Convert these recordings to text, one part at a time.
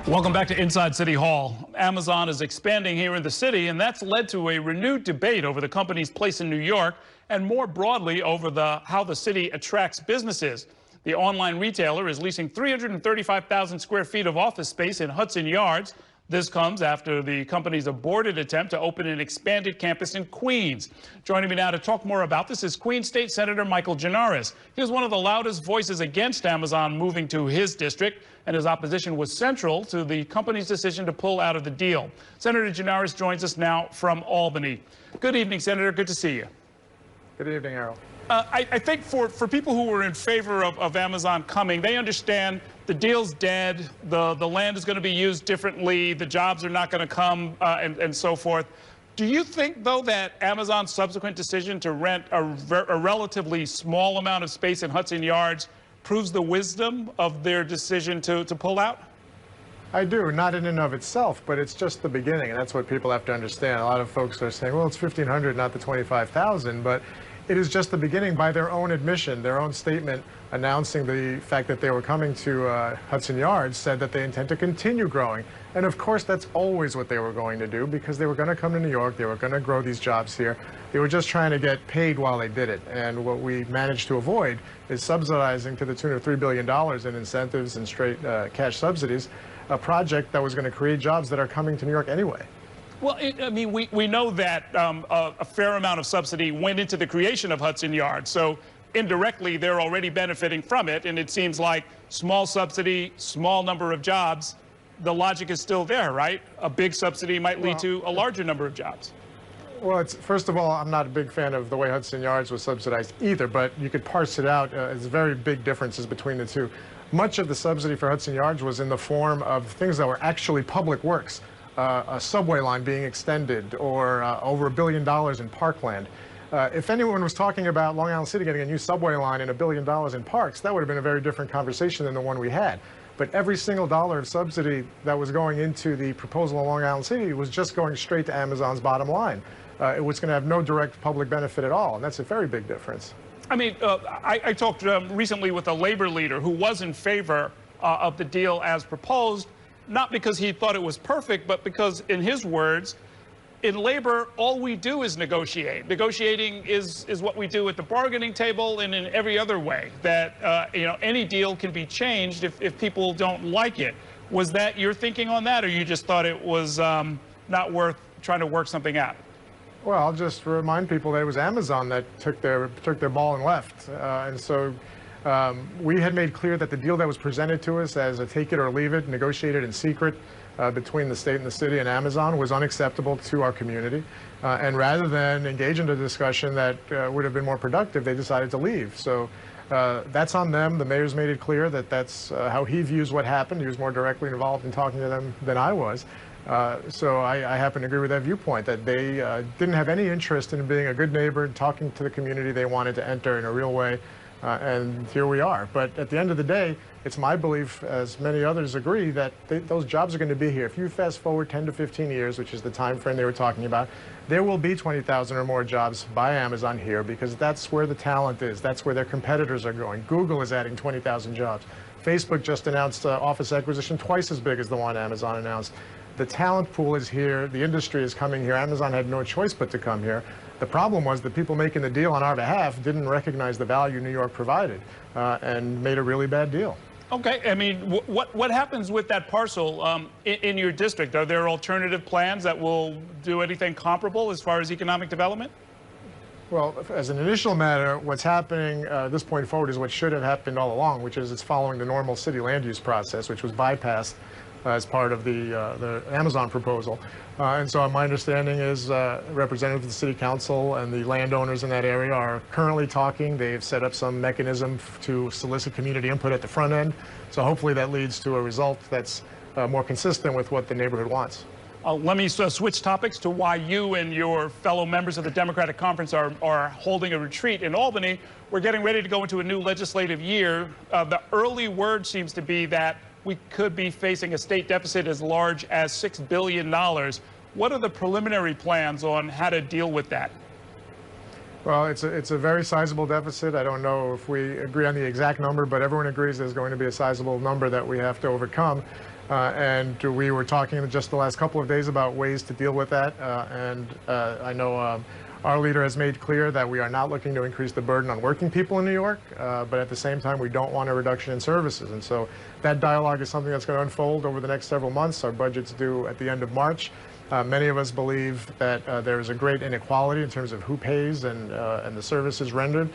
Welcome back to Inside City Hall. Amazon is expanding here in the city, and that's led to a renewed debate over the company's place in New York and more broadly over how the city attracts businesses. The online retailer is leasing 335,000 square feet of office space in Hudson Yards. This comes after the company's aborted attempt to open an expanded campus in Queens. Joining me now to talk more about this is Queens State Senator Michael Gianaris. He was one of the loudest voices against Amazon moving to his district, and his opposition was central to the company's decision to pull out of the deal. Senator Gianaris joins us now from Albany. Good evening, Senator. Good to see you. Good evening, Errol. I think for people who were in favor of Amazon coming, they understand the deal's dead, the land is going to be used differently, the jobs are not going to come, and so forth. Do you think, though, that Amazon's subsequent decision to rent a relatively small amount of space in Hudson Yards proves the wisdom of their decision to pull out? I do, not in and of itself, but it's just the beginning, and that's what people have to understand. A lot of folks are saying, well, it's 1,500, not the 25,000, but it is just the beginning by their own admission. Their own statement announcing the fact that they were coming to Hudson Yards said that they intend to continue growing. And of course, that's always what they were going to do, because they were going to come to New York, they were going to grow these jobs here. They were just trying to get paid while they did it. And what we managed to avoid is subsidizing to the tune of $3 billion in incentives and straight cash subsidies, a project that was going to create jobs that are coming to New York anyway. Well, I mean, we know that a fair amount of subsidy went into the creation of Hudson Yards. So indirectly, they're already benefiting from it. And it seems like small subsidy, small number of jobs, the logic is still there, right? A big subsidy might lead to a larger number of jobs. Well, first of all, I'm not a big fan of the way Hudson Yards was subsidized either, but you could parse it out. There's very big differences between the two. Much of the subsidy for Hudson Yards was in the form of things that were actually public works. A subway line being extended, or over $1 billion in parkland. If anyone was talking about Long Island City getting a new subway line and $1 billion in parks, that would have been a very different conversation than the one we had. But every single dollar of subsidy that was going into the proposal in Long Island City was just going straight to Amazon's bottom line. It was going to have no direct public benefit at all, and that's a very big difference. I mean, I talked recently with a labor leader who was in favor of the deal as proposed, not because he thought it was perfect, but because, in his words, in labor, all we do is negotiate. Negotiating is what we do at the bargaining table and in every other way. That, you know, any deal can be changed if people don't like it. Was that your thinking on that, or you just thought it was not worth trying to work something out? Well, I'll just remind people that it was Amazon that took their ball and left. And so we had made clear that the deal that was presented to us as a take it or leave it, negotiated in secret between the state and the city and Amazon, was unacceptable to our community. And rather than engage in a discussion that would have been more productive, they decided to leave. So that's on them. The mayor's made it clear that that's how he views what happened. He was more directly involved in talking to them than I was. So I happen to agree with that viewpoint, that they didn't have any interest in being a good neighbor, talking to the community they wanted to enter in a real way. And here we are. But at the end of the day, it's my belief, as many others agree, that those jobs are going to be here. If you fast forward 10 to 15 years, which is the time frame they were talking about, there will be 20,000 or more jobs by Amazon here, because that's where the talent is. That's where their competitors are going. Google is adding 20,000 jobs. Facebook just announced office acquisition twice as big as the one Amazon announced. The talent pool is here. The industry is coming here. Amazon had no choice but to come here. The problem was the people making the deal on our behalf didn't recognize the value New York provided and made a really bad deal. Okay, I mean, what happens with that parcel in your district? Are there alternative plans that will do anything comparable as far as economic development? Well, as an initial matter, what's happening at this point forward is what should have happened all along, which is it's following the normal city land use process, which was bypassed as part of the Amazon proposal. And so my understanding is representatives of the city council and the landowners in that area are currently talking. They've set up some mechanism to solicit community input at the front end. So hopefully that leads to a result that's more consistent with what the neighborhood wants. Let me switch topics to why you and your fellow members of the Democratic Conference are holding a retreat in Albany. We're getting ready to go into a new legislative year. The early word seems to be that we could be facing a state deficit as large as $6 billion. What are the preliminary plans on how to deal with that? Well, it's a very sizable deficit. I don't know if we agree on the exact number, but everyone agrees there's going to be a sizable number that we have to overcome. And we were talking just the last couple of days about ways to deal with that. I know our leader has made clear that we are not looking to increase the burden on working people in New York, but at the same time, we don't want a reduction in services. And so that dialogue is something that's going to unfold over the next several months. Our budget's due at the end of March. Many of us believe that there is a great inequality in terms of who pays and the services rendered.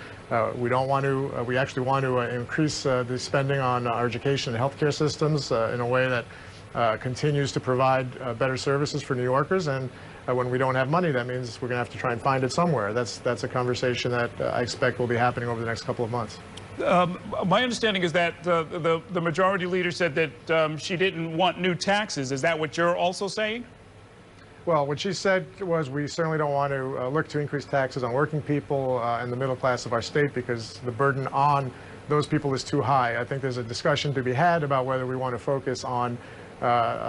We don't want to, we actually want to increase the spending on our education and healthcare systems in a way that continues to provide better services for New Yorkers. And when we don't have money, that means we're going to have to try and find it somewhere. That's a conversation that I expect will be happening over the next couple of months. My understanding is that the majority leader said that she didn't want new taxes. Is that what you're also saying? Well, what she said was we certainly don't want to look to increase taxes on working people and the middle class of our state because the burden on those people is too high. I think there's a discussion to be had about whether we want to focus on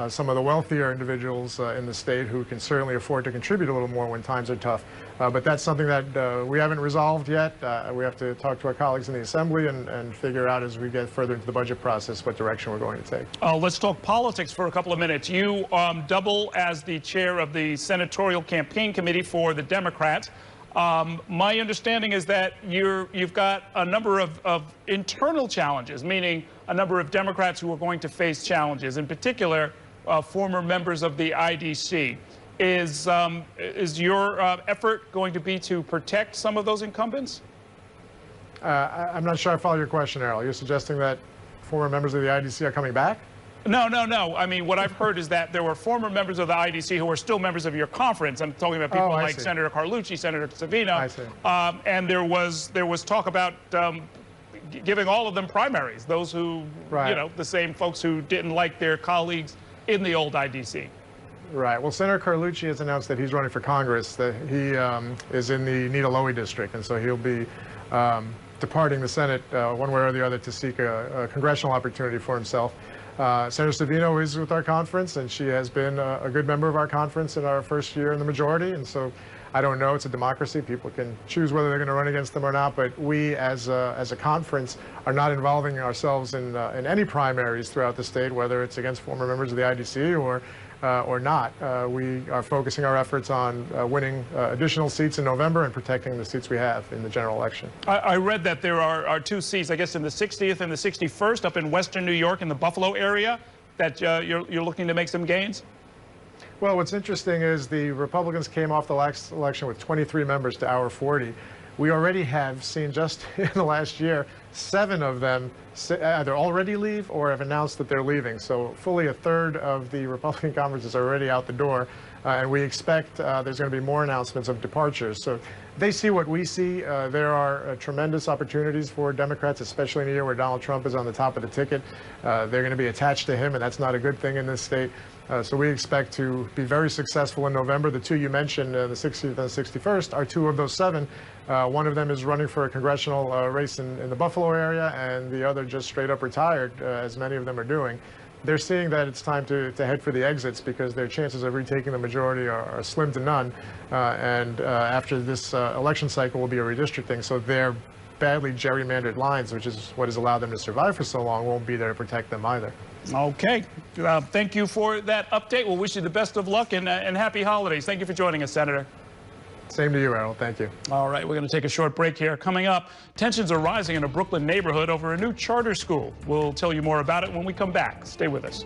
some of the wealthier individuals in the state who can certainly afford to contribute a little more when times are tough. But that's something that we haven't resolved yet. We have to talk to our colleagues in the Assembly and figure out as we get further into the budget process what direction we're going to take. Let's talk politics for a couple of minutes. You double as the chair of the Senatorial Campaign Committee for the Democrats. My understanding is that you've got a number of internal challenges, meaning a number of Democrats who are going to face challenges, in particular, former members of the IDC. Is your effort going to be to protect some of those incumbents? I'm not sure I follow your question, Errol. You're suggesting that former members of the IDC are coming back? No. I mean, what I've heard is that there were former members of the IDC who are still members of your conference. I'm talking about people like Senator Carlucci, Senator Savino. And there was talk about giving all of them primaries, those who, you know, the same folks who didn't like their colleagues in the old IDC. Right. Well, Senator Carlucci has announced that he's running for Congress, that he is in the Nita Lowey district, and so he'll be departing the Senate one way or the other to seek a congressional opportunity for himself. Senator Savino is with our conference, and she has been a good member of our conference in our first year in the majority, and so I don't know. It's a democracy. People can choose whether they're going to run against them or not, but we as a conference are not involving ourselves in any primaries throughout the state, whether it's against former members of the IDC or not. We are focusing our efforts on winning additional seats in November and protecting the seats we have in the general election. I read that there are two seats, I guess in the 60th and the 61st up in western New York in the Buffalo area, that you're looking to make some gains? Well, what's interesting is the Republicans came off the last election with 23 members to our 40. We already have seen just in the last year 7 of them either already leave or have announced that they're leaving. So fully a third of the Republican conference is already out the door. And we expect there's going to be more announcements of departures. So they see what we see. There are tremendous opportunities for Democrats, especially in a year where Donald Trump is on the top of the ticket. They're going to be attached to him, and that's not a good thing in this state. So we expect to be very successful in November. The 2 you mentioned, the 60th and the 61st, are 2 of those 7. One of them is running for a congressional race in the Buffalo area, and the other just straight up retired, as many of them are doing. They're seeing that it's time to head for the exits because their chances of retaking the majority are slim to none. After this election cycle will be a redistricting, so their badly gerrymandered lines, which is what has allowed them to survive for so long, won't be there to protect them either. Okay. Thank you for that update. We'll wish you the best of luck and happy holidays. Thank you for joining us, Senator. Same to you, Errol. Thank you. All right, we're going to take a short break here. Coming up, tensions are rising in a Brooklyn neighborhood over a new charter school. We'll tell you more about it when we come back. Stay with us.